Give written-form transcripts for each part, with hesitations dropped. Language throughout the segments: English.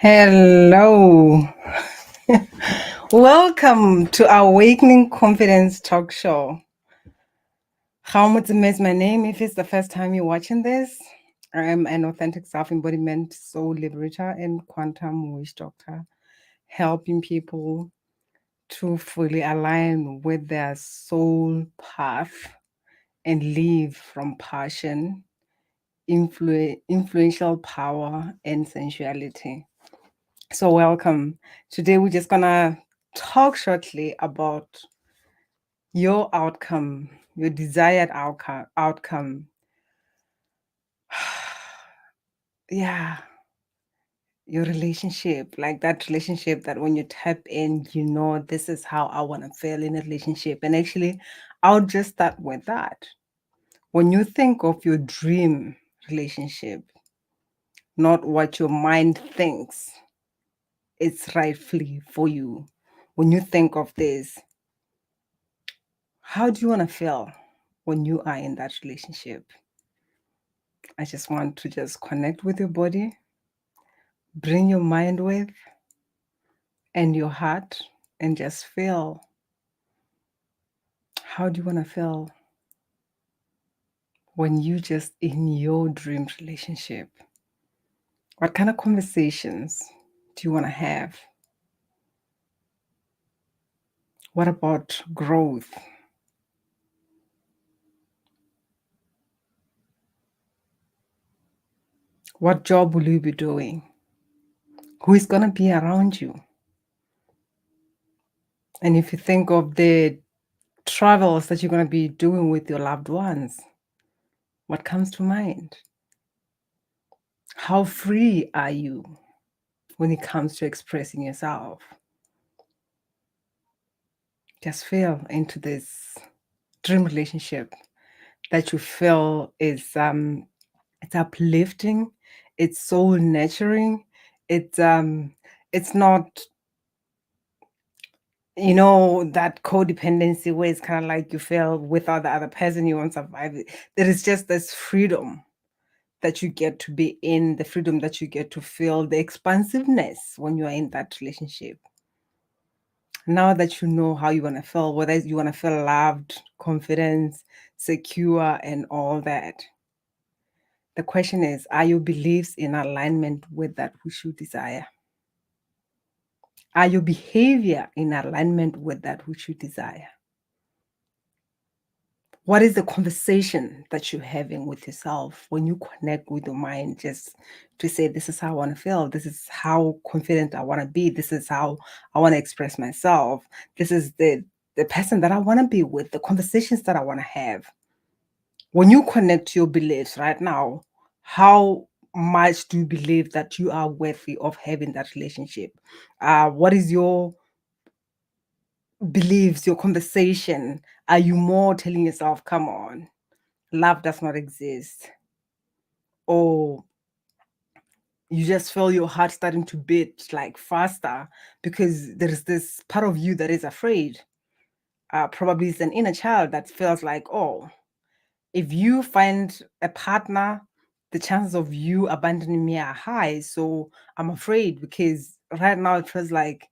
Hello. Welcome to our Awakening Confidence talk show. 𝐫𝐞𝐥𝐚𝐭𝐢𝐨 is my name. If it's the first time you're watching this, I am an authentic self-embodiment soul liberator and quantum wish doctor, helping people to fully align with their soul path and live from passion, influential power, and sensuality. So welcome. Today we're just gonna talk shortly about your outcome, your desired outcome. Yeah, your relationship, like that relationship that when you tap in, you know, this is how I want to feel in a relationship. And actually, I'll just start with that. When you think of your dream relationship, not what your mind thinks it's rightfully for you. When you think of this, how do you want to feel when you are in that relationship? I just want to just connect with your body, bring your mind with and your heart, and just feel. How do you want to feel when you just in your dream relationship? What kind of conversations do you want to have? What about growth? What job will you be doing? Who is going to be around you? And if you think of the travels that you're going to be doing with your loved ones, what comes to mind? How free are you when it comes to expressing yourself? Just feel into this dream relationship that you feel is it's uplifting, it's soul nurturing, it's not, you know, that codependency where it's kind of like you feel without the other person you won't survive. There is just this freedom that you get to be in, the freedom that you get to feel, the expansiveness when you are in that relationship. Now that you know how you want to feel, whether you want to feel loved, confident, secure, and all that, the question is, are your beliefs in alignment with that which you desire? Are your behavior in alignment with that which you desire? What is the conversation that you're having with yourself when you connect with your mind, just to say, this is how I want to feel, this is how confident I want to be, this is how I want to express myself, this is the person that I want to be with, the conversations that I want to have. When you connect to your beliefs right now, how much do you believe that you are worthy of having that relationship? What is your beliefs, your conversation? Are you more telling yourself, come on, love does not exist? Or you just feel your heart starting to beat like faster because there is this part of you that is afraid. Probably it's an inner child that feels like, oh, if you find a partner, the chances of you abandoning me are high. So I'm afraid because right now it feels like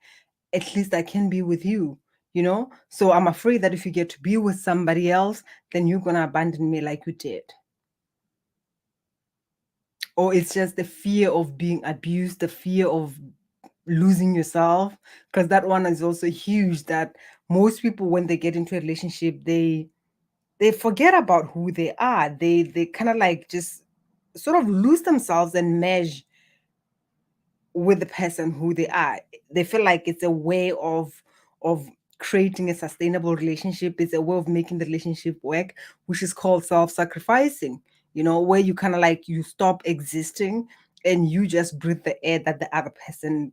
at least I can be with you, you know? So I'm afraid that if you get to be with somebody else, then you're going to abandon me like you did. Or it's just the fear of being abused, the fear of losing yourself, because that one is also huge, that most people, when they get into a relationship, they forget about who they are. They kind of like just sort of lose themselves and mesh with the person who they are. They feel like it's a way of creating a sustainable relationship. It's a way of making the relationship work, which is called self-sacrificing, you know, where you kind of like you stop existing and you just breathe the air that the other person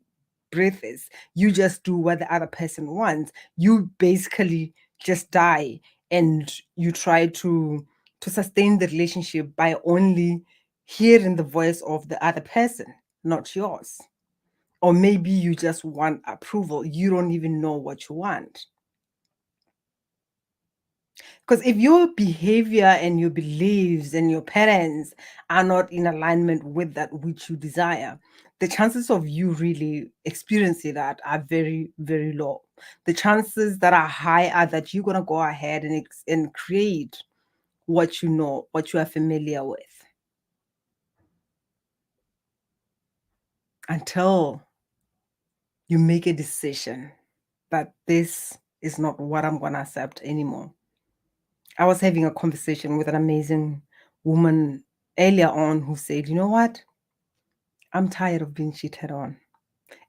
breathes. You just do what the other person wants. You basically just die, and you try to sustain the relationship by only hearing the voice of the other person, not yours. Or maybe you just want approval. You don't even know what you want. Because if your behavior and your beliefs and your patterns are not in alignment with that which you desire, the chances of you really experiencing that are very, very low. The chances that are high are that you're gonna go ahead and and create what you know, what you are familiar with, until you make a decision that this is not what I'm gonna accept anymore. I was having a conversation with an amazing woman earlier on who said, you know what? I'm tired of being cheated on.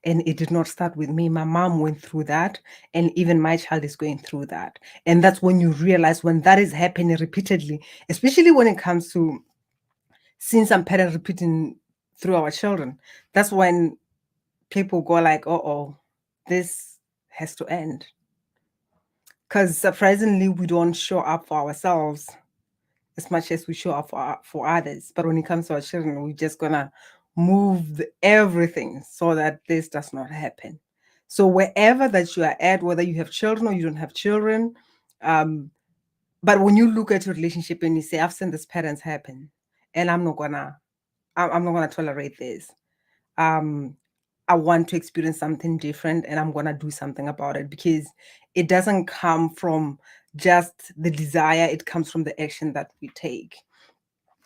And it did not start with me. My mom went through that, and even my child is going through that. And that's when you realize when that is happening repeatedly, especially when it comes to seeing some parents repeating through our children, that's when people go like, oh, this has to end. Because surprisingly, we don't show up for ourselves as much as we show up for others. But when it comes to our children, we're just gonna move everything so that this does not happen. So wherever that you are at, whether you have children or you don't have children, um, but when you look at your relationship and you say, "I've seen this patterns happen, and I'm not gonna tolerate this." Um, I want to experience something different, and I'm gonna do something about it, because it doesn't come from just the desire; it comes from the action that we take.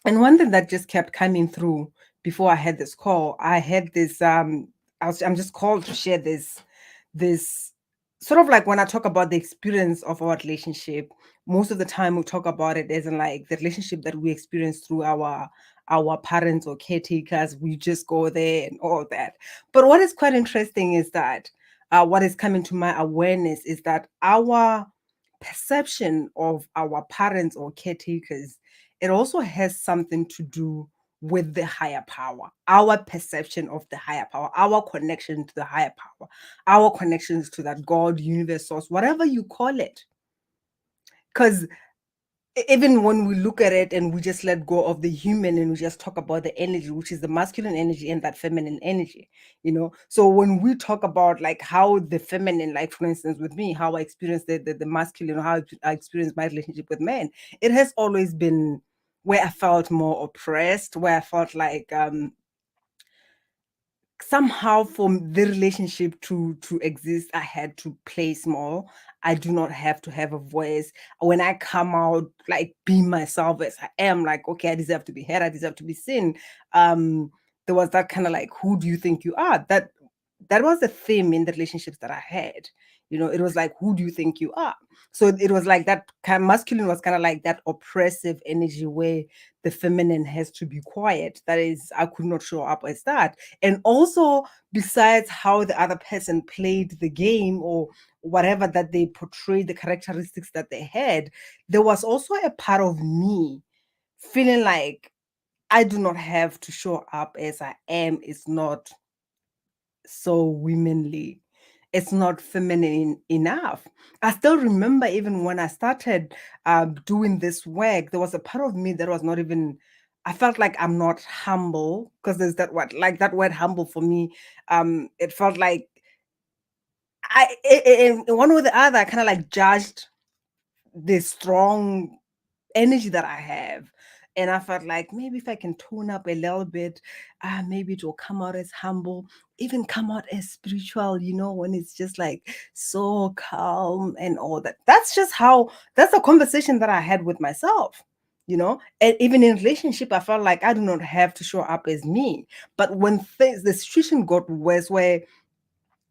And one thing that just kept coming through before I had this call, I had this I'm just called to share this sort of like, when I talk about the experience of our relationship, most of the time we talk about it as in like the relationship that we experience through our parents or caretakers. We just go there and all that. But what is quite interesting is that what is coming to my awareness is that our perception of our parents or caretakers, it also has something to do with the higher power, our perception of the higher power, our connection to the higher power, our connections to that God, universe, source, whatever you call it. Because even when we look at it and we just let go of the human and we just talk about the energy, which is the masculine energy and that feminine energy, so when we talk about like how the feminine, like for instance with me, how I experience the masculine, how I experience my relationship with men, it has always been where I felt more oppressed, where I felt like somehow for the relationship to exist, I had to play small. I do not have to have a voice. When I come out, like, be myself as I am, like, okay, I deserve to be heard, I deserve to be seen. There was that kind of like, who do you think you are? That was the theme in the relationships that I had. It was like, who do you think you are? So it was like that kind of masculine was kind of like that oppressive energy where the feminine has to be quiet. That is, I could not show up as that. And also, besides how the other person played the game or whatever that they portrayed, the characteristics that they had, there was also a part of me feeling like I do not have to show up as I am. It's not so womanly. It's not feminine enough. I still remember even when I started doing this work, there was a part of me that was not even. I felt like I'm not humble, because there's that word, like that word humble for me. It felt like in one way or the other, I kind of like judged the strong energy that I have. And I felt like maybe if I can tone up a little bit, maybe it will come out as humble, even come out as spiritual, when it's just like so calm and all that. That's a conversation that I had with myself. And even in relationship, I felt like I do not have to show up as me. But when the situation got worse, where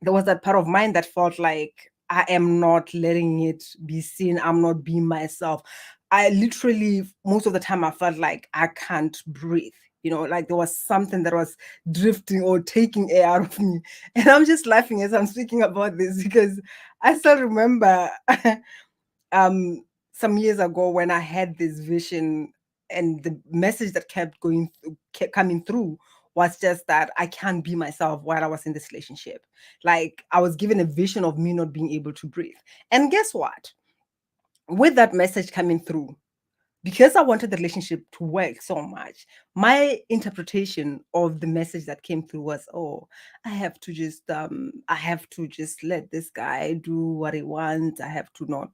there was that part of mine that felt like I am not letting it be seen. I'm not being myself. I literally, most of the time, I felt like I can't breathe. Like there was something that was drifting or taking air out of me. And I'm just laughing as I'm speaking about this, because I still remember um some years ago when I had this vision, and the message that kept coming through was just that I can't be myself while I was in this relationship. Like I was given a vision of me not being able to breathe. And guess what? With that message coming through, because I wanted the relationship to work so much, my interpretation of the message that came through was, oh, I have to just let this guy do what he wants. I have to not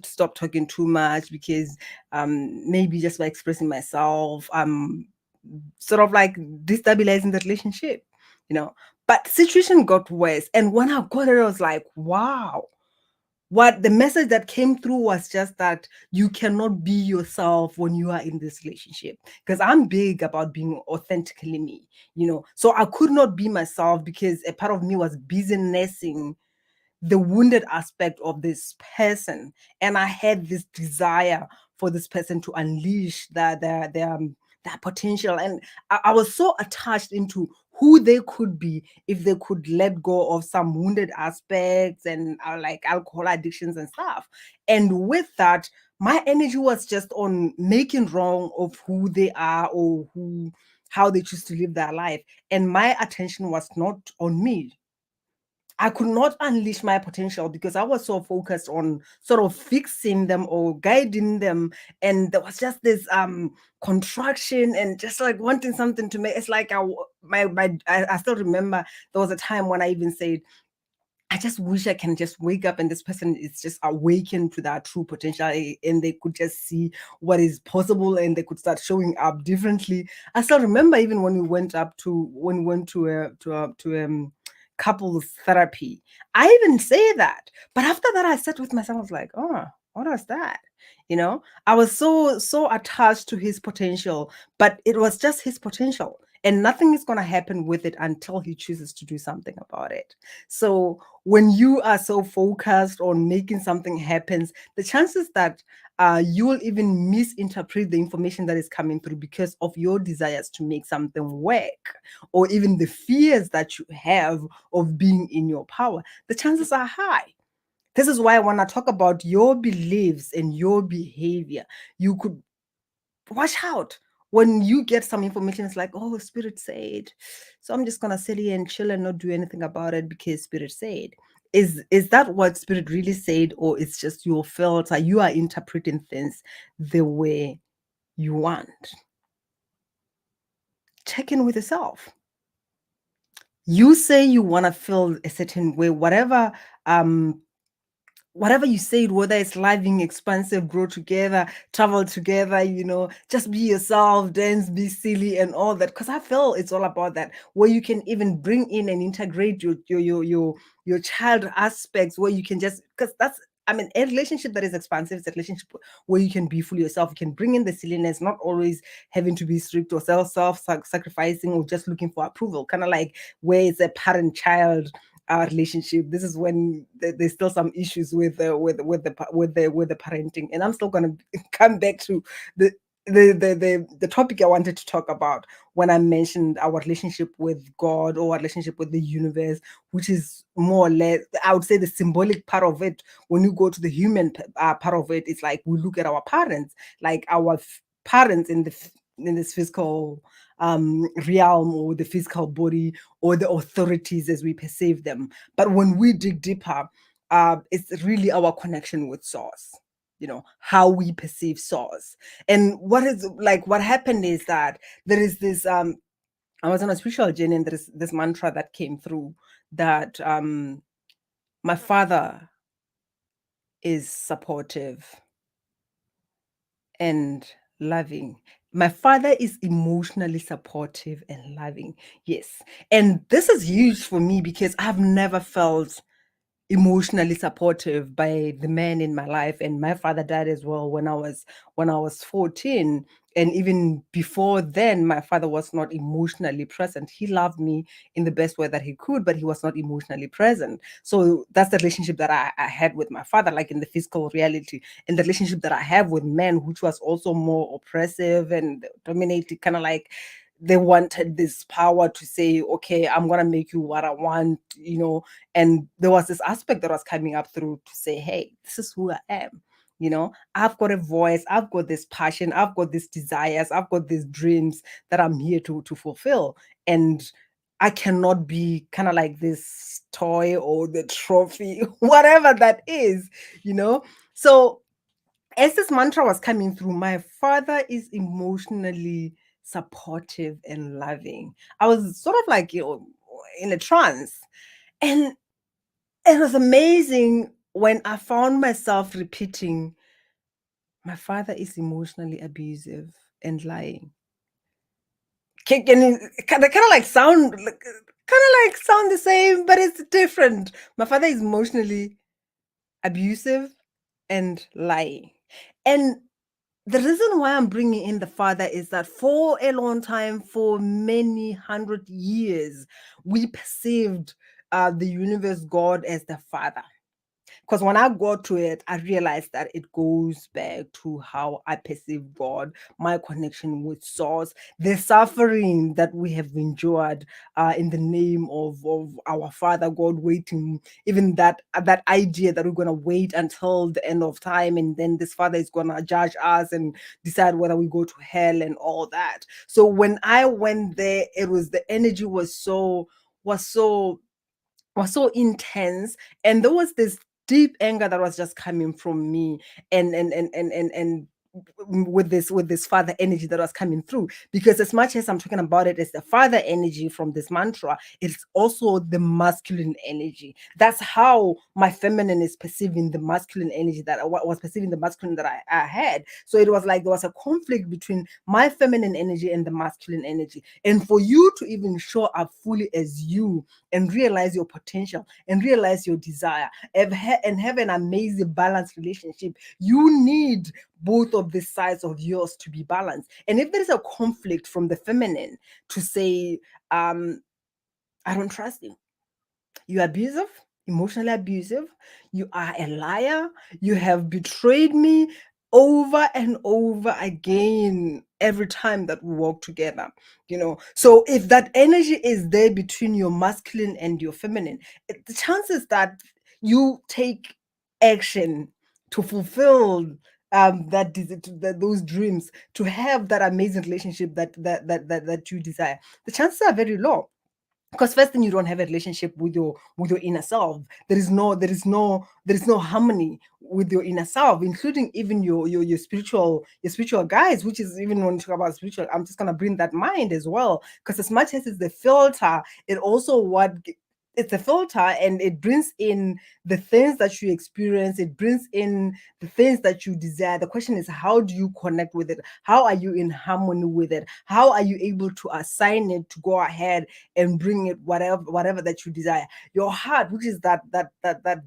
stop talking too much because maybe just by expressing myself, I'm sort of like destabilizing the relationship, you know. But situation got worse. And when I got it, I was like, wow, what the message that came through was just that you cannot be yourself when you are in this relationship, because I'm big about being authentically me, you know. So I could not be myself because a part of me was busy nursing the wounded aspect of this person, and I had this desire for this person to unleash their potential. And I was so attached into who they could be if they could let go of some wounded aspects and like alcohol addictions and stuff. And with that, my energy was just on making wrong of who they are, or who how they choose to live their life, and my attention was not on me. I could not unleash my potential because I was so focused on sort of fixing them or guiding them. And there was just this contraction and just like wanting something to make. It's like I still remember there was a time when I even said, I just wish I can just wake up and this person is just awakened to that true potential, and they could just see what is possible and they could start showing up differently. I still remember even when we went to couples therapy. I even say that. But after that I sat with myself, I was like, oh, what was that? You know, I was so attached to his potential, but it was just his potential. And nothing is going to happen with it until he chooses to do something about it. So when you are so focused on making something happen, the chances that you will even misinterpret the information that is coming through because of your desires to make something work, or even the fears that you have of being in your power, the chances are high. This is why when I talk about your beliefs and your behavior, you could watch out when you get some information. It's like, oh, spirit said, so I'm just gonna sit here and chill and not do anything about it because spirit said. Is that what spirit really said, or it's just your filter? You are interpreting things the way you want. Check in with yourself. You say you want to feel a certain way, um whatever you said, whether it's living expansive, grow together, travel together, you know, just be yourself, dance, be silly, and all that. Because I feel it's all about that, where you can even bring in and integrate your child aspects, where you can just, because that's, I mean, a relationship that is expansive is a relationship where you can be fully yourself. You can bring in the silliness, not always having to be strict or self-sacrificing or just looking for approval. Kind of like where it's a parent-child relationship. This is when there's still some issues with the parenting, and I'm still gonna come back to the the topic I wanted to talk about when I mentioned our relationship with God or our relationship with the universe, which is more or less, I would say, the symbolic part of it. When you go to the human part of it, it's like we look at our parents, like our parents in this physical realm, or the physical body, or the authorities as we perceive them. But when we dig deeper, it's really our connection with source, you know, how we perceive source. And what happened is that there is this I was on a spiritual journey, and there is this mantra that came through that my father is supportive and loving. My father is emotionally supportive and loving. Yes. And this is huge for me because I've never felt emotionally supportive by the man in my life. And my father died as well when I was 14. And even before then, my father was not emotionally present. He loved me in the best way that he could, but he was not emotionally present. So that's the relationship that I had with my father, like in the physical reality. And the relationship that I have with men, which was also more oppressive and dominated, kind of like they wanted this power to say, okay, I'm gonna make you what I want, you know. And there was this aspect that was coming up through to say, hey, this is who I am. You know, I've got a voice, I've got this passion, I've got these desires, I've got these dreams that I'm here to fulfill. And I cannot be kind of like this toy or the trophy, whatever that is, you know. So as this mantra was coming through, my father is emotionally supportive and loving. I was sort of like, in a trance. And it was amazing when I found myself repeating, my father is emotionally abusive and lying. Kind of like sound the same, but it's different. My father is emotionally abusive and lying. And the reason why I'm bringing in the father is that for a long time, for many 100 years, we perceived the universe God as the father. Because when I got to it, I realized that it goes back to how I perceive God, my connection with Source, the suffering that we have endured in the name of our Father God waiting, even that idea that we're gonna wait until the end of time, and then this Father is gonna judge us and decide whether we go to hell and all that. So when I went there, it was the energy was so was so intense, and there was this deep anger that was just coming from me, and with this father energy that was coming through, because as much as I'm talking about it as the father energy from this mantra, it's also the masculine energy. That's how my feminine is perceiving the masculine energy that I was perceiving the masculine that I had. So it was like there was a conflict between my feminine energy and the masculine energy, and for you to even show up fully as you and realize your potential and realize your desire and have an amazing balanced relationship, you need both of the sides of yours to be balanced. And if there is a conflict from the feminine to say, I don't trust you, you're abusive, emotionally abusive, you are a liar, you have betrayed me over and over again every time that we walk together. So if that energy is there between your masculine and your feminine, the chances that you take action to fulfill those dreams, to have that amazing relationship that you desire, the chances are very low. Because first thing, you don't have a relationship with your inner self. There is no harmony with your inner self, including even your spiritual guides, which is, even when you talk about spiritual, I'm just gonna bring that mind as well, because as much as it's the filter, it also it's a filter, and it brings in the things that you experience, it brings in the things that you desire. The question is, how do you connect with it? How are you in harmony with it? How are you able to assign it to go ahead and bring it whatever that you desire? Your heart, which is that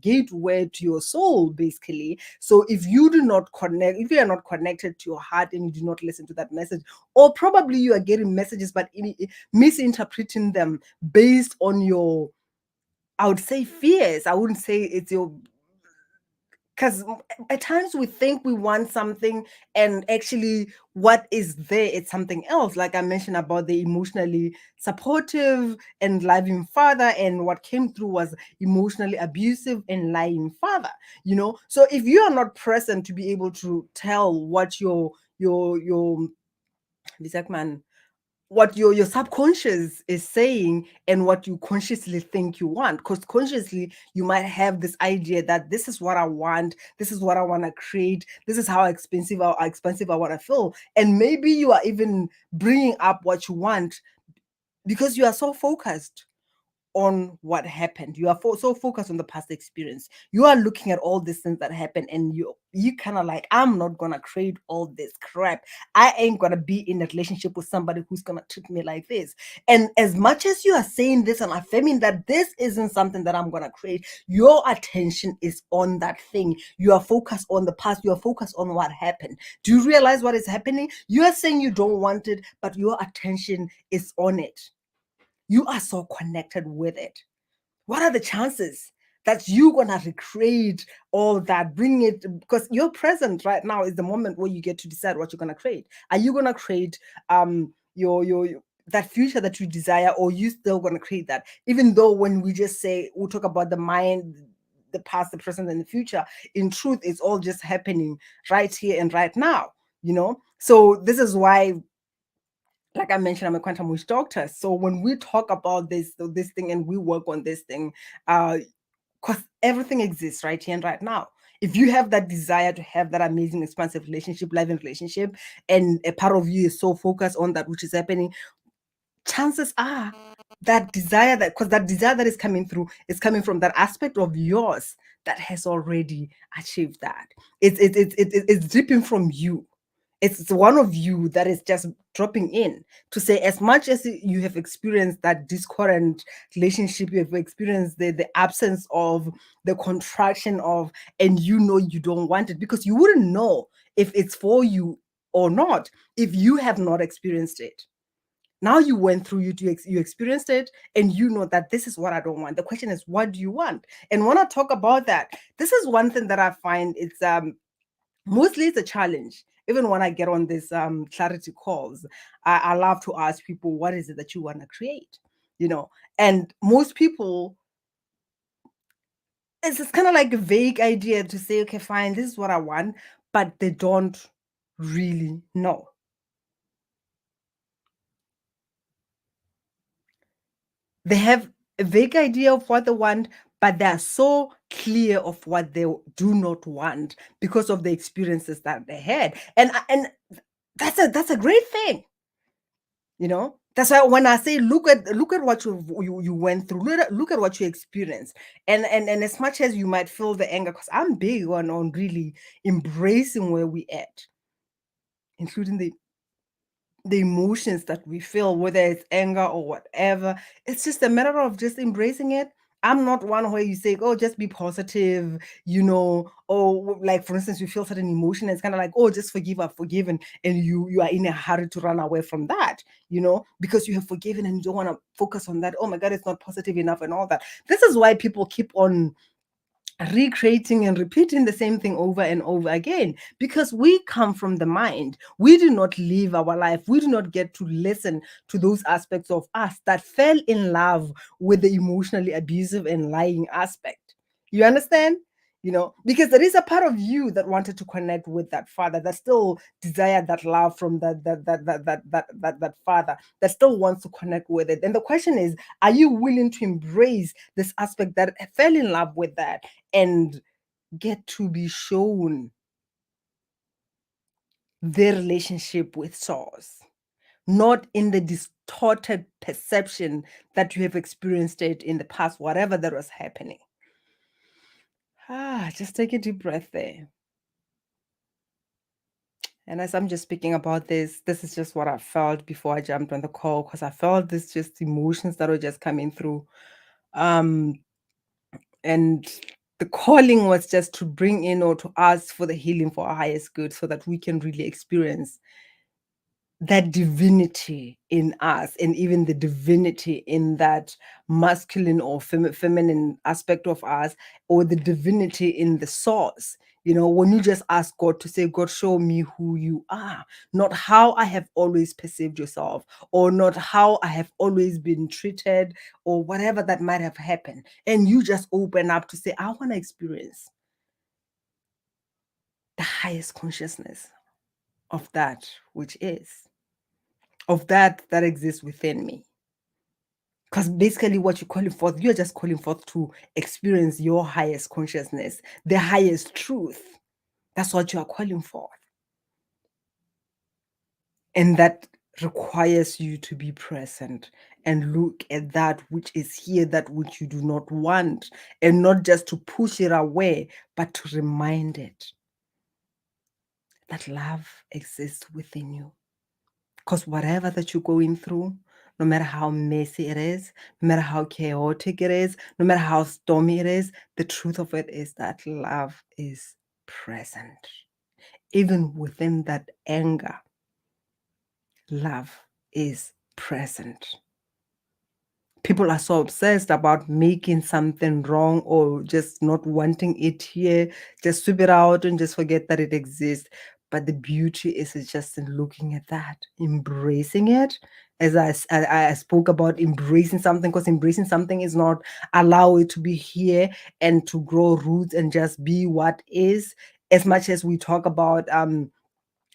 gateway to your soul, basically. So if you do not connect, if you are not connected to your heart and you do not listen to that message, or probably you are getting messages but misinterpreting them based on your, I would say, fears. I wouldn't say it's your, because at times we think we want something, and actually what is there, it's something else. Like I mentioned about the emotionally supportive and loving father, and what came through was emotionally abusive and lying father. So if you are not present to be able to tell what your man, what your subconscious is saying, and what you consciously think you want, because consciously you might have this idea that this is what I want, this is what I want to create, this is how expensive I want to feel, and maybe you are even bringing up what you want because you are so focused on what happened. You are so focused on the past experience. You are looking at all these things that happened, and you kind of like, I'm not gonna create all this crap. I ain't gonna be in a relationship with somebody who's gonna treat me like this. And as much as you are saying this and affirming that this isn't something that I'm gonna create, your attention is on that thing. You are focused on the past. You are focused on what happened. Do you realize what is happening? You are saying you don't want it, but your attention is on it. You are so connected with it. What are the chances that you're gonna recreate all that, bring it, because your present right now is the moment where you get to decide what you're gonna create. Are you gonna create your that future that you desire, or you still gonna create that? Even though when we just say, we'll talk about the mind, the past, the present, and the future, in truth, it's all just happening right here and right now. So this is why, like I mentioned, I'm a quantum witch doctor. So when we talk about this thing and we work on this thing, because everything exists right here and right now. If you have that desire to have that amazing, expansive relationship, loving relationship, and a part of you is so focused on that which is happening, chances are that desire, that because that desire that is coming through is coming from that aspect of yours that has already achieved that. It's dripping from you. It's one of you that is just dropping in to say, as much as you have experienced that discordant relationship, you have experienced the absence of, the contraction of, and you know you don't want it, because you wouldn't know if it's for you or not if you have not experienced it. Now you went through, you experienced it, and you know that this is what I don't want. The question is, what do you want? And when I talk about that, this is one thing that I find, it's mostly it's a challenge. Even when I get on this clarity calls, I love to ask people, what is it that you want to create? You know, and most people, it's kind of like a vague idea to say, okay, fine, this is what I want, but they don't really know. They have a vague idea of what they want, but they are so clear of what they do not want because of the experiences that they had. And that's a great thing. You know, that's why when I say look at what you went through, look at what you experienced, and as much as you might feel the anger, because I'm big on really embracing where we at, including the emotions that we feel, whether it's anger or whatever. It's just a matter of just embracing it. I'm not one where you say, oh, just be positive, or like, for instance, you feel certain emotion, it's kind of like, oh, just forgive, I've forgiven, and you are in a hurry to run away from that, because you have forgiven and you don't want to focus on that. Oh my God, it's not positive enough and all that. This is why people keep on recreating and repeating the same thing over and over again, because we come from the mind. We do not live our life. We do not get to listen to those aspects of us that fell in love with the emotionally abusive and lying aspect. You understand? Because there is a part of you that wanted to connect with that father, that still desired that love from that father, that still wants to connect with it. And the question is, are you willing to embrace this aspect that fell in love with that and get to be shown their relationship with source, not in the distorted perception that you have experienced it in the past, whatever that was happening? Just take a deep breath there. And as I'm just speaking about this is just what I felt before I jumped on the call, because I felt this just emotions that were just coming through. Um, and the calling was just to bring in, or to ask for the healing for our highest good, so that we can really experience that divinity in us, and even the divinity in that masculine or feminine aspect of us, or the divinity in the source. When you just ask God to say, God, show me who you are, not how I have always perceived yourself, or not how I have always been treated, or whatever that might have happened. And you just open up to say, I want to experience the highest consciousness of that which is, of that exists within me. Because basically, what you're calling forth, you're just calling forth to experience your highest consciousness, the highest truth. That's what you are calling forth. And that requires you to be present and look at that which is here, that which you do not want, and not just to push it away, but to remind it that love exists within you. Because whatever that you're going through, no matter how messy it is, no matter how chaotic it is, no matter how stormy it is, the truth of it is that love is present. Even within that anger, love is present. People are so obsessed about making something wrong, or just not wanting it here, just sweep it out and just forget that it exists. But the beauty is just in looking at that, embracing it. As I spoke about embracing something, because embracing something is not allow it to be here and to grow roots and just be what is. As much as we talk about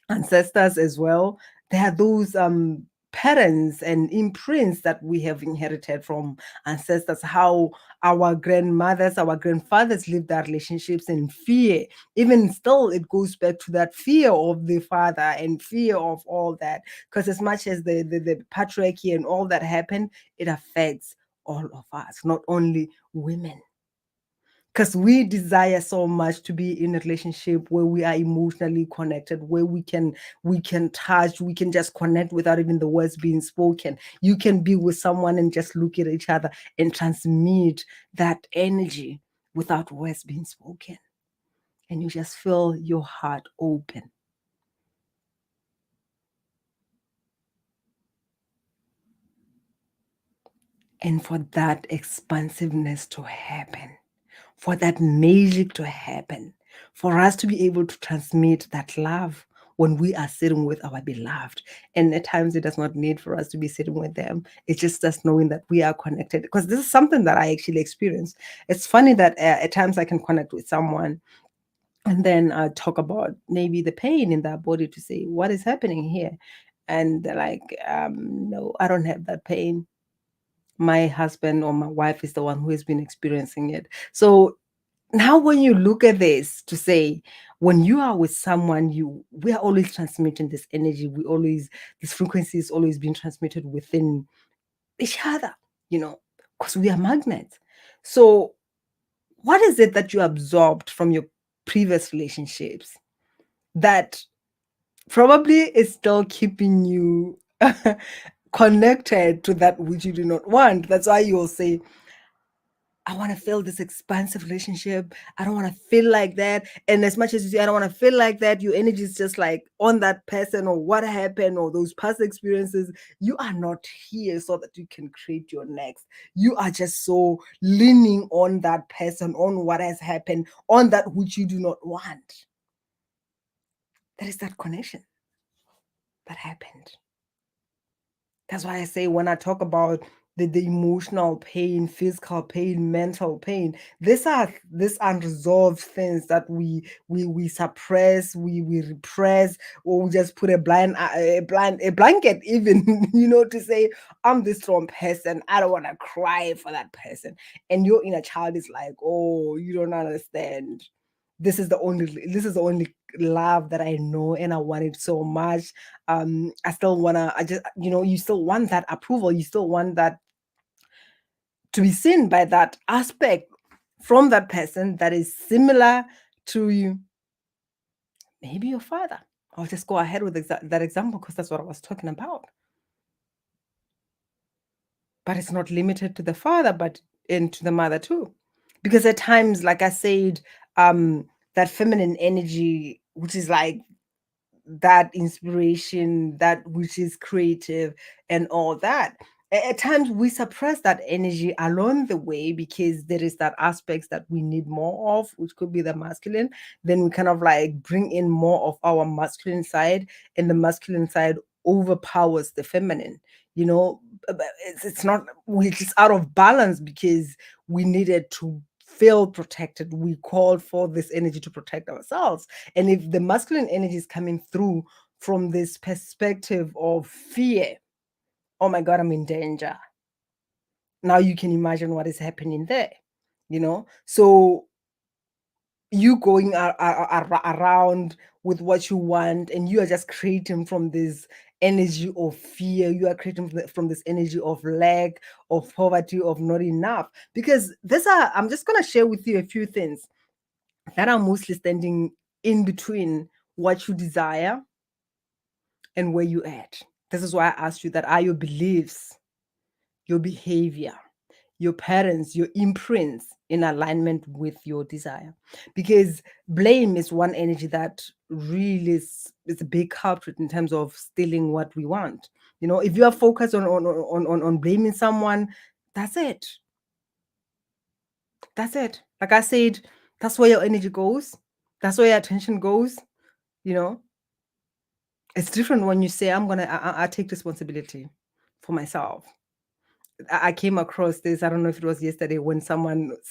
ancestors as well, there are those patterns and imprints that we have inherited from ancestors, how our grandmothers, our grandfathers lived their relationships in fear. Even still, it goes back to that fear of the father and fear of all that. Because as much as the patriarchy and all that happened, it affects all of us, not only women, because we desire so much to be in a relationship where we are emotionally connected, where we can touch, we can just connect without even the words being spoken. You can be with someone and just look at each other and transmit that energy without words being spoken, and you just feel your heart open. And for that expansiveness to happen, for that magic to happen, for us to be able to transmit that love when we are sitting with our beloved. And at times, it does not need for us to be sitting with them. It's just us knowing that we are connected. Because this is something that I actually experienced. It's funny that at times I can connect with someone and then talk about maybe the pain in their body to say, what is happening here? And they're like, no, I don't have that pain. My husband or my wife is the one who has been experiencing it. So now when you look at this to say, when you are with someone, we are always transmitting this energy. This frequency is always being transmitted within each other, because we are magnets. So what is it that you absorbed from your previous relationships that probably is still keeping you connected to that which you do not want? That's why you'll say, I want to feel this expansive relationship. I don't want to feel like that. And as much as you say, I don't want to feel like that, your energy is just like on that person or what happened or those past experiences. You are not here so that you can create your next. You are just so leaning on that person, on what has happened, on that which you do not want. That is that connection that happened. That's why I say when I talk about the emotional pain, physical pain, mental pain, these unresolved things that we suppress, we repress, or we just put a blanket even, to say, I'm this strong person. I don't want to cry for that person. And your inner child is like, oh, you don't understand. This is the only love that I know, and I want it so much. I still wanna, I just, you still want that approval, you still want that to be seen by that aspect from that person that is similar to you, maybe your father. I'll just go ahead with that example because that's what I was talking about. But it's not limited to the father, but into the mother too. Because at times, like I said, that feminine energy, which is like that inspiration, that which is creative and all that. At times we suppress that energy along the way because there is that aspects that we need more of, which could be the masculine. Then we kind of like bring in more of our masculine side, and the masculine side overpowers the feminine. You know, it's not, we're just out of balance because we needed to feel protected. We called for this energy to protect ourselves, and if the masculine energy is coming through from this perspective of fear, oh my God, I'm in danger. Now you can imagine what is happening there. So you going around with what you want, and you are just creating from this energy of fear. You are creating from this energy of lack, of poverty, of not enough. Because I'm just going to share with you a few things that are mostly standing in between what you desire and where you at. This is why I asked you, that are your beliefs, your behavior, your patterns, your imprints in alignment with your desire? Because blame is one energy that really is a big culprit in terms of stealing what we want. If you are focused on blaming someone, that's it. That's it. Like I said, that's where your energy goes. That's where your attention goes. You know, it's different when you say, I take responsibility for myself. I came across this, I don't know if it was yesterday, when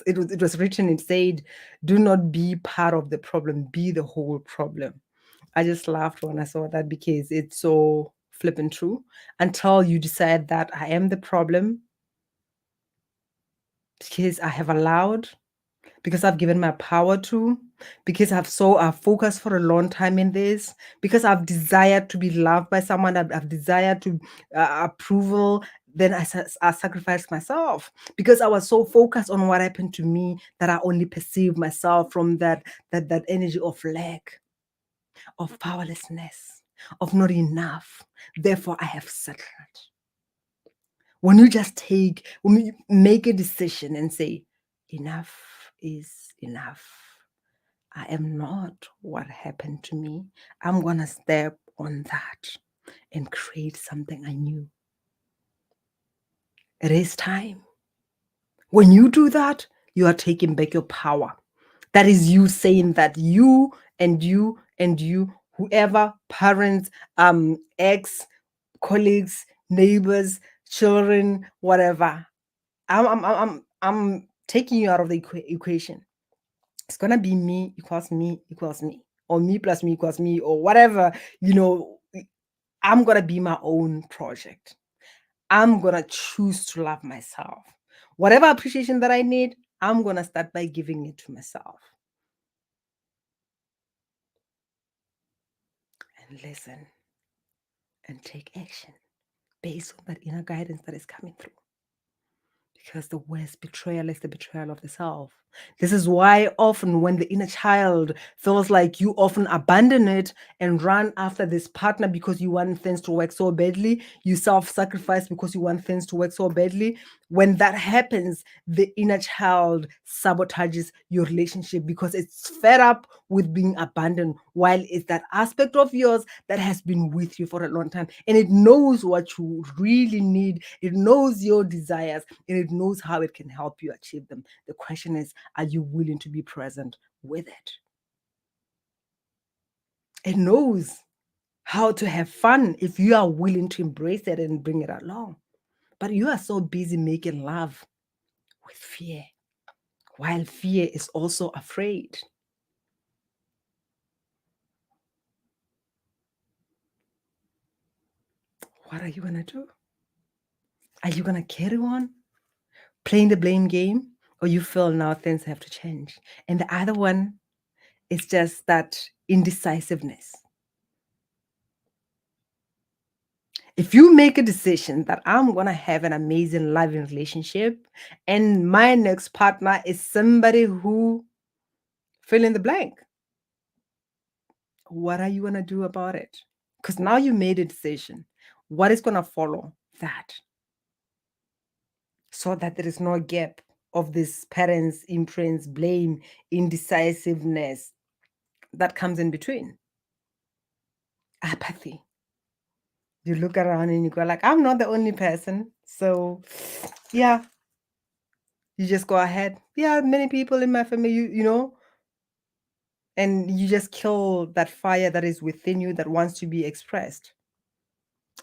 it was written, it said, do not be part of the problem, be the whole problem. I just laughed when I saw that because it's so flipping true until you decide that I am the problem because I have allowed, because I've given my power to, because I've focused for a long time in this, because I've desired to be loved by someone, I've desired to approval. Then I sacrificed myself because I was so focused on what happened to me that I only perceived myself from that energy of lack, of powerlessness, of not enough. Therefore, I have settled. When you make a decision and say, enough is enough. I am not what happened to me. I'm going to step on that and create something anew. It is time. When you do that, you are taking back your power. That is you saying that you and you and you, whoever, parents, ex, colleagues, neighbors, children, whatever, I'm taking you out of the equation. It's gonna be me equals me equals me, or me plus me equals me, or whatever. I'm gonna be my own project. I'm gonna choose to love myself. Whatever appreciation that I need, I'm gonna start by giving it to myself. And listen and take action based on that inner guidance that is coming through. Because the worst betrayal is the betrayal of the self. This is why often when the inner child feels like you often abandon it and run after this partner because you want things to work so badly, you self-sacrifice because you want things to work so badly. When that happens, the inner child sabotages your relationship because it's fed up with being abandoned, while it's that aspect of yours that has been with you for a long time. And it knows what you really need. It knows your desires and it knows how it can help you achieve them. The question is, are you willing to be present with it? It knows how to have fun if you are willing to embrace it and bring it along. But you are so busy making love with fear, while fear is also afraid. What are you going to do? Are you going to carry on playing the blame game, or you feel now things have to change? And the other one is just that indecisiveness. If you make a decision that I'm going to have an amazing loving relationship and my next partner is somebody who fill in the blank, what are you going to do about it? Because now you made a decision. What is going to follow that? So that there is no gap of this parents, imprints, blame, indecisiveness that comes in between. Apathy. You look around and you go like, I'm not the only person. So yeah, you just go ahead. Yeah, many people in my family, and you just kill that fire that is within you that wants to be expressed.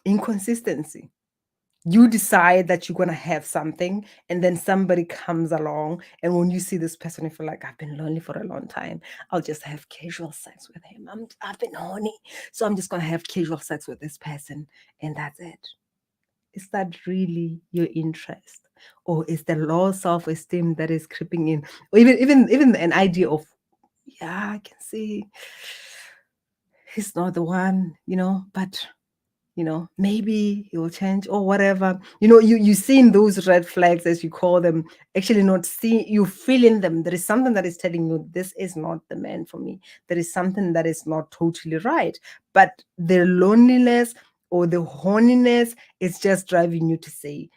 Inconsistency. You decide that you're going to have something, and then somebody comes along, and when you see this person, you feel like, I've been lonely for a long time. I'll just have casual sex with him. I've been horny, so I'm just going to have casual sex with this person, and that's it. Is that really your interest? Or is the low self-esteem that is creeping in? Or even an idea of, yeah, I can see he's not the one, but maybe he will change or whatever. You seeing those red flags, as you call them, actually not see, you feeling them. There is something that is telling you this is not the man for me. There is something that is not totally right. But the loneliness or the horniness is just driving you to say,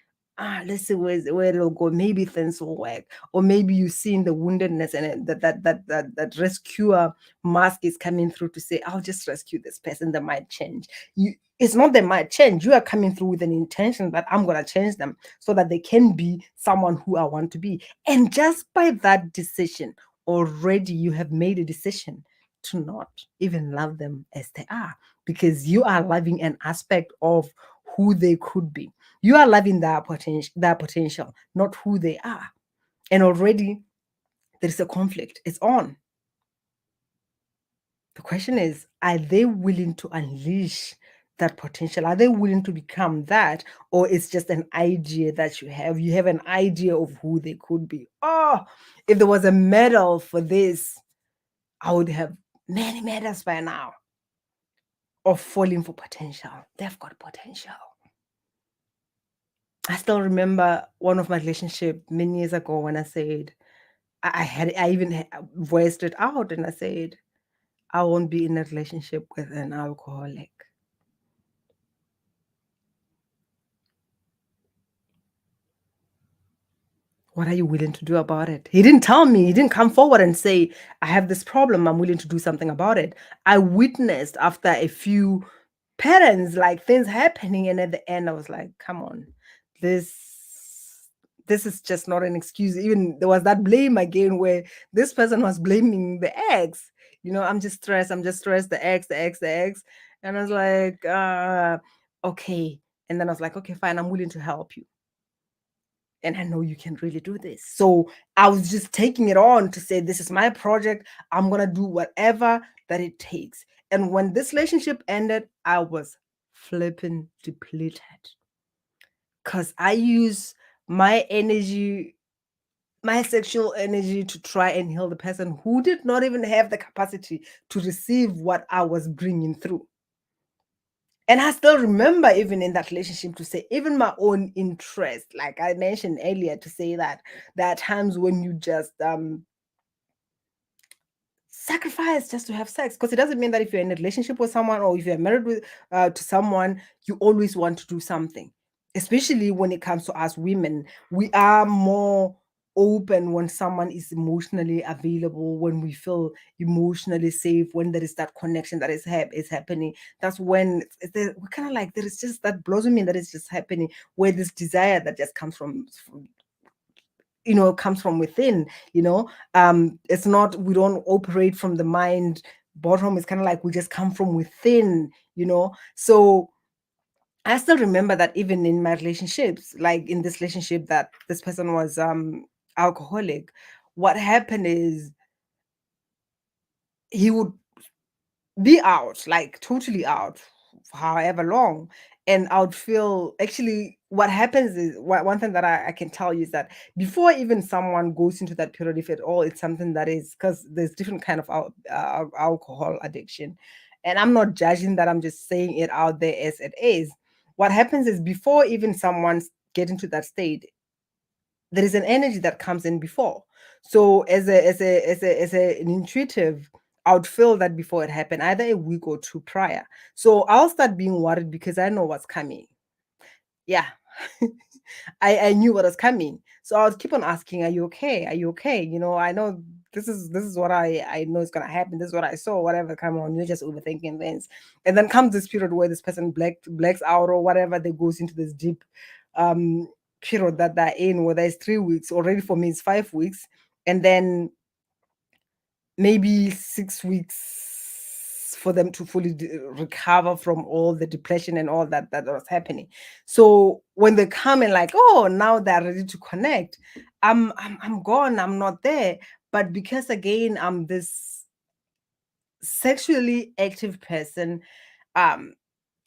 let's see where it'll go. Maybe things will work. Or maybe you seeing the woundedness and that rescuer mask is coming through to say, I'll just rescue this person that might change. It's not they might change. You are coming through with an intention that I'm going to change them so that they can be someone who I want to be. And just by that decision, already you have made a decision to not even love them as they are, because you are loving an aspect of who they could be. You are loving their potential, not who they are. And already there is a conflict. It's on. The question is, are they willing to unleash that potential? Are they willing to become that? Or it's just an idea that you have? You have an idea of who they could be. Oh, if there was a medal for this, I would have many medals by now of falling for potential. They've got potential. I still remember one of my relationship many years ago when I said, I even voiced it out and I said, I won't be in a relationship with an alcoholic. What are you willing to do about it? He didn't tell me. He didn't come forward and say, I have this problem. I'm willing to do something about it. I witnessed after a few parents, like things happening. And at the end, I was like, come on, this this is just not an excuse. Even there was that blame again where this person was blaming the ex. I'm just stressed. I'm just stressed. The ex, the ex, the ex. And I was like, okay. And then I was like, okay, fine. I'm willing to help you. And I know you can really do this. So I was just taking it on to say, this is my project. I'm going to do whatever that it takes. And when this relationship ended, I was flipping depleted because I use my energy, my sexual energy to try and heal the person who did not even have the capacity to receive what I was bringing through. And I still remember, even in that relationship, to say, even my own interest, like I mentioned earlier, to say that there are times when you just sacrifice just to have sex. Because it doesn't mean that if you're in a relationship with someone or if you're married with to someone, you always want to do something. Especially when it comes to us women, we are more open when someone is emotionally available, when we feel emotionally safe, when there is that connection that is happening. That's when we kind of like, there is just that blossoming that is just happening, where this desire that just comes from comes from within. It's not, we don't operate from the mind bottom. It's kind of like we just come from within. So I still remember that even in my relationships, like in this relationship that this person was alcoholic, what happened is he would be out, like totally out, for however long. And I would feel, actually, what happens is, one thing that I can tell you is that before even someone goes into that period, if at all, it's something that is, because there's different kind of alcohol addiction. And I'm not judging that, I'm just saying it out there as it is. What happens is, before even someone's get into that state, there is an energy that comes in before. So an intuitive, I would feel that before it happened, either a week or two prior. So I'll start being worried because I know what's coming. Yeah. I knew what was coming. So I would keep on asking, are you okay? Are you okay? I know this is what I know is gonna happen. This is what I saw, whatever. Come on, you're just overthinking things. And then comes this period where this person blacks out or whatever, they goes into this deep um period that they're in, whether it's 3 weeks, already for me it's 5 weeks, and then maybe 6 weeks for them to fully recover from all the depression and all that was happening. So when they come and like, oh, now they're ready to connect, I'm gone, I'm not there. But because again, I'm this sexually active person, um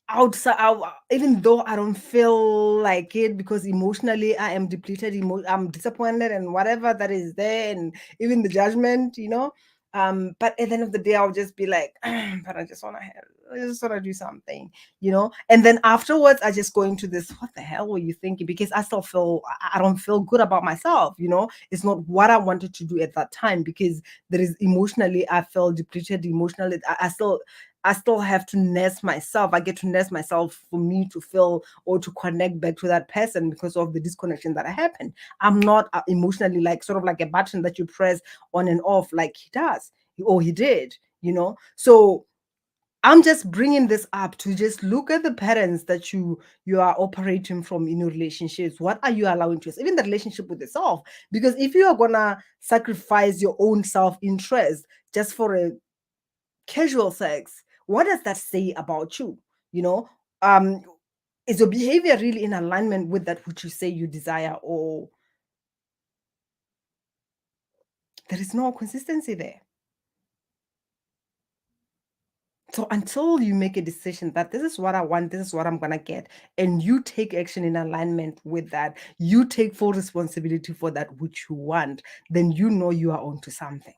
outside, even though I don't feel like it, because emotionally I am depleted, I'm disappointed and whatever that is there, and even the judgment. But at the end of the day, I'll just be like, but I just want to do something. And then afterwards, I just go into this, what the hell were you thinking? Because I still feel, I don't feel good about myself. It's not what I wanted to do at that time, because there is, emotionally I feel depleted. Emotionally, I still have to nurse myself. I get to nurse myself for me to feel or to connect back to that person, because of the disconnection that happened. I'm not emotionally, like, sort of like a button that you press on and off like he does, or he did. So I'm just bringing this up to just look at the patterns that you are operating from in your relationships. What are you allowing to, even the relationship with yourself? Because if you are gonna sacrifice your own self-interest just for a casual sex, what does that say about you? You know, um, is your behavior really in alignment with that which you say you desire, or there is no consistency there? So until you make a decision that this is what I want, this is what I'm gonna get, and you take action in alignment with that, you take full responsibility for that which you want, then you know you are onto something.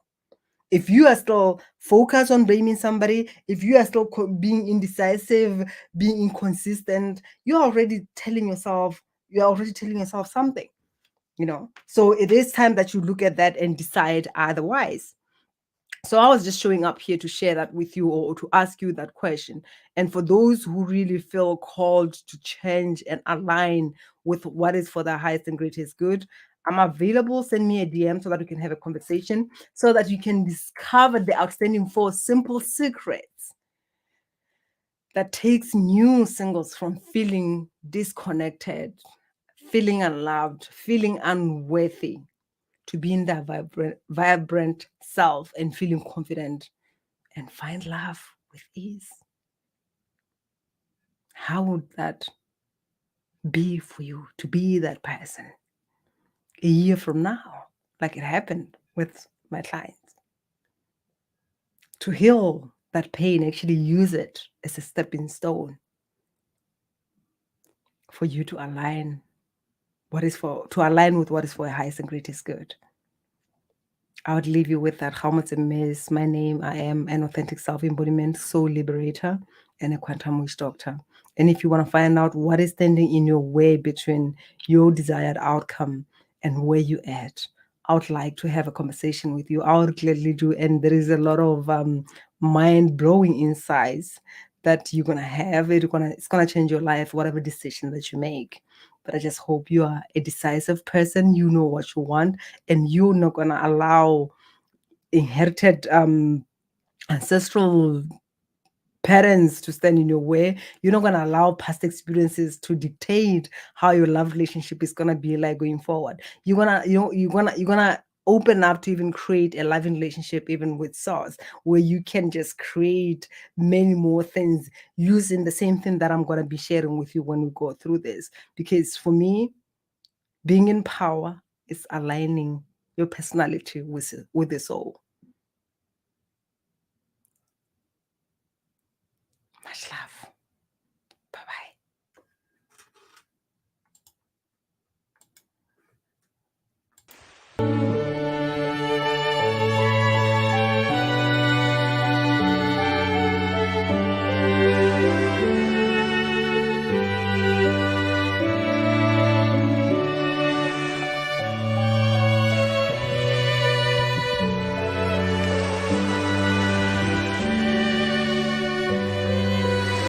If you are still focused on blaming somebody, if you are still being indecisive, being inconsistent, you're already telling yourself something, So it is time that you look at that and decide otherwise. So I was just showing up here to share that with you, or to ask you that question. And for those who really feel called to change and align with what is for the highest and greatest good, I'm available. Send me a DM so that we can have a conversation, so that you can discover the outstanding 4 simple secrets that takes new singles from feeling disconnected, feeling unloved, feeling unworthy, to being their vibrant self and feeling confident and find love with ease. How would that be for you to be that person a year from now, like it happened with my clients? To heal that pain, actually use it as a stepping stone for you to align with what is for your highest and greatest good. I would leave you with that. 𝐫𝐞𝐥𝐚𝐭𝐢𝐨𝐬𝐡 is my name. I am an authentic self-embodiment soul liberator and a quantum witch doctor. And if you want to find out what is standing in your way between your desired outcome and where you're at, I would like to have a conversation with you. I would gladly do. And there is a lot of mind-blowing insights that you're gonna have. It's gonna change your life, whatever decision that you make. But I just hope you are a decisive person. You know what you want, and you're not gonna allow inherited ancestral patterns to stand in your way. You're not gonna allow past experiences to dictate how your love relationship is gonna be like going forward. You're gonna open up to even create a loving relationship, even with source, where you can just create many more things using the same thing that I'm gonna be sharing with you when we go through this. Because for me, being in power is aligning your personality with the soul. Much love.